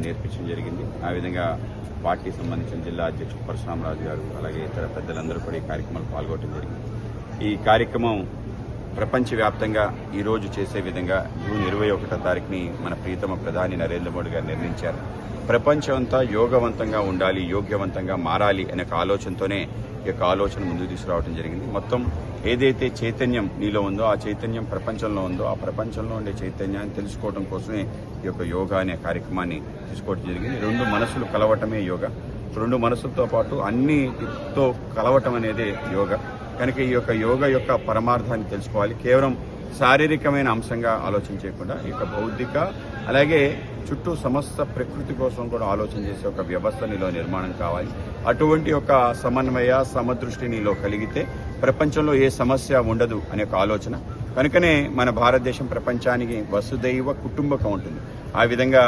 నేర్పించడం జరిగింది. ఆ విధంగా పార్టీ సంబంధించిన జిల్లా అధ్యక్షుడు పరశురామరాజు గారు అలాగే ఇతర పెద్దలందరూ కూడా ఈ కార్యక్రమంలో పాల్గొనడం జరిగింది. ఈ కార్యక్రమం ప్రపంచవ్యాప్తంగా ఈరోజు చేసే విధంగా జూన్ 21వ తారీఖుని మన ప్రియతమ ప్రధాని నరేంద్ర మోడీ గారు నిర్ణయించారు. ప్రపంచం అంతా యోగవంతంగా ఉండాలి, యోగ్యవంతంగా మారాలి అనే ఆలోచనతోనే ఈ యొక్క ఆలోచన ముందుకు తీసుకురావడం జరిగింది. మొత్తం ఏదైతే చైతన్యం నీలో ఉందో ఆ చైతన్యం ప్రపంచంలో ఉందో ఆ ప్రపంచంలో ఉండే చైతన్యాన్ని తెలుసుకోవడం కోసమే ఈ యొక్క యోగా అనే కార్యక్రమాన్ని తీసుకోవడం జరిగింది. రెండు మనసులు కలవటమే యోగా. రెండు మనసులతో పాటు అన్నిటితో కలవటం అనేదే యోగా. కనుక ఈ యొక్క యోగా యొక్క పరమార్థాన్ని తెలుసుకోవాలి. కేవలం శారీరకమైన అంశంగా ఆలోచన చేయకుండా ఈ యొక్క బౌద్ధిక అలాగే చుట్టూ సమస్త ప్రకృతి కోసం కూడా ఆలోచన చేసే ఒక వ్యవస్థ నీలో నిర్మాణం కావాలి. అటువంటి ఒక సమన్వయ సమదృష్టి నీలో కలిగితే ప్రపంచంలో ఏ సమస్య ఉండదు అనే ఒక ఆలోచన. కనుకనే మన భారతదేశం ప్రపంచానికి వసుదైవ కుటుంబకం ఉంటుంది. ఆ విధంగా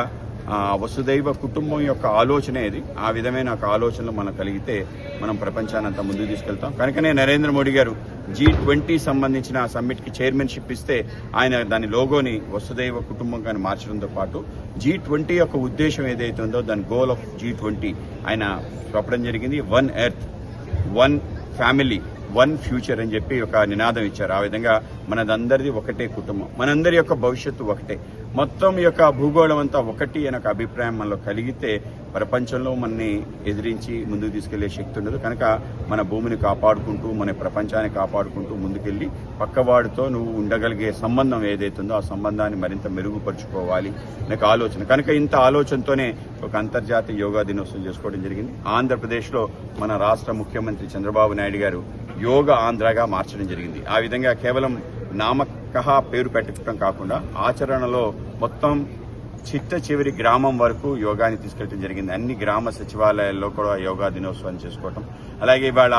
వసుదైవ కుటుంబం యొక్క ఆలోచన ఇది. ఆ విధమైన ఒక ఆలోచనలు మనం కలిగితే మనం ప్రపంచాన్ని అంతా ముందుకు తీసుకెళ్తాం. కనుకనే నరేంద్ర మోడీ గారు G20 సంబంధించిన సమ్మిట్కి చైర్మన్షిప్ ఇస్తే ఆయన దాని లోగోని వసుదైవ కుటుంబంగా మార్చడంతో పాటు G20 యొక్క ఉద్దేశం ఏదైతే ఉందో దాని గోల్ ఆఫ్ G20 ఆయన చెప్పడం జరిగింది. 1 ఎర్త్ 1 ఫ్యామిలీ 1 ఫ్యూచర్ అని చెప్పి ఒక నినాదం ఇచ్చారు. ఆ విధంగా మనదందరిది ఒకటే కుటుంబం, మనందరి యొక్క భవిష్యత్తు ఒకటే, మొత్తం యొక్క భూగోళం అంతా ఒకటి అనే ఒక అభిప్రాయం మనలో కలిగితే ప్రపంచంలో మనని ఎదిరించి ముందుకు తీసుకెళ్లే శక్తి ఉండదు. కనుక మన భూమిని కాపాడుకుంటూ మన ప్రపంచాన్ని కాపాడుకుంటూ ముందుకెళ్లి పక్కవాడితో నువ్వు ఉండగలిగే సంబంధం ఏదైతుందో ఆ సంబంధాన్ని మరింత మెరుగుపరుచుకోవాలి అనే ఆలోచన. కనుక ఇంత ఆలోచనతోనే ఒక అంతర్జాతీయ యోగా దినోత్సవం చేసుకోవడం జరిగింది. ఆంధ్రప్రదేశ్లో మన రాష్ట్ర ముఖ్యమంత్రి చంద్రబాబు నాయుడు గారు యోగా ఆంధ్రగా మార్చడం జరిగింది. ఆ విధంగా కేవలం నామకహ పేరు పెట్టడం కాకుండా ఆచరణలో మొత్తం చిట్ట చివరి గ్రామం వరకు యోగాని తీసుకెళ్లడం జరిగింది. అన్ని గ్రామ సచివాలయాల్లో కూడా యోగా దినోత్సవం చేసుకోవటం. అలాగే ఇవాళ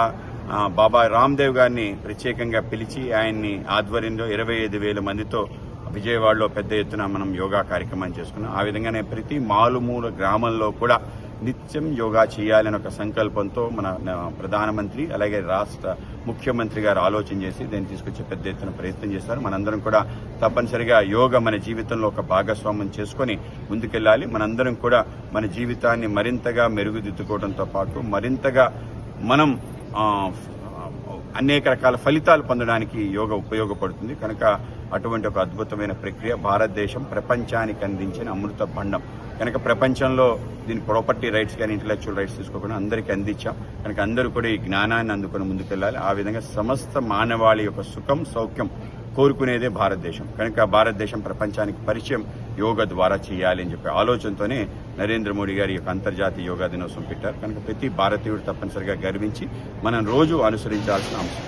బాబా రామ్దేవ్ గారిని ప్రత్యేకంగా పిలిచి ఆయన్ని ఆధ్వర్యంలో 25,000 మందితో విజయవాడలో పెద్ద ఎత్తున మనం యోగా కార్యక్రమాన్ని చేసుకున్నాం. ఆ విధంగానే ప్రతి మారుమూల గ్రామంలో కూడా నిత్యం యోగా చేయాలని ఒక సంకల్పంతో మన ప్రధానమంత్రి అలాగే రాష్ట్ర ముఖ్యమంత్రి గారు ఆలోచన చేసి దాన్ని తీసుకొచ్చే పెద్ద ఎత్తున ప్రయత్నం చేస్తారు. మనందరం కూడా తప్పనిసరిగా యోగా మన జీవితంలో ఒక భాగస్వామ్యం చేసుకుని ముందుకెళ్లాలి. మనందరం కూడా మన జీవితాన్ని మరింతగా మెరుగుదిద్దుకోవడంతో పాటు మరింతగా మనం అనేక రకాల ఫలితాలు పొందడానికి యోగా ఉపయోగపడుతుంది. కనుక అటువంటి ఒక అద్భుతమైన ప్రక్రియ భారతదేశం ప్రపంచానికి అందించిన అమృత భండం. కనుక ప్రపంచంలో దీని ప్రాపర్టీ రైట్స్ కానీ ఇంటలెక్చువల్ రైట్స్ తీసుకోకుండా అందరికీ అందించాం. కనుక అందరూ కూడా ఈ జ్ఞానాన్ని అందుకుని ముందుకెళ్లాలి. ఆ విధంగా సమస్త మానవాళి యొక్క సుఖం సౌఖ్యం కోరుకునేదే భారతదేశం. కనుక భారతదేశం ప్రపంచానికి పరిచయం యోగా ద్వారా చేయాలి అని చెప్పే ఆలోచనతోనే నరేంద్ర మోడీ గారి యొక్క అంతర్జాతీయ యోగా దినోత్సవం పెట్టారు. కనుక ప్రతి భారతీయుడు తప్పనిసరిగా గర్వించి మనం రోజు అనుసరించాల్సిన అంశం.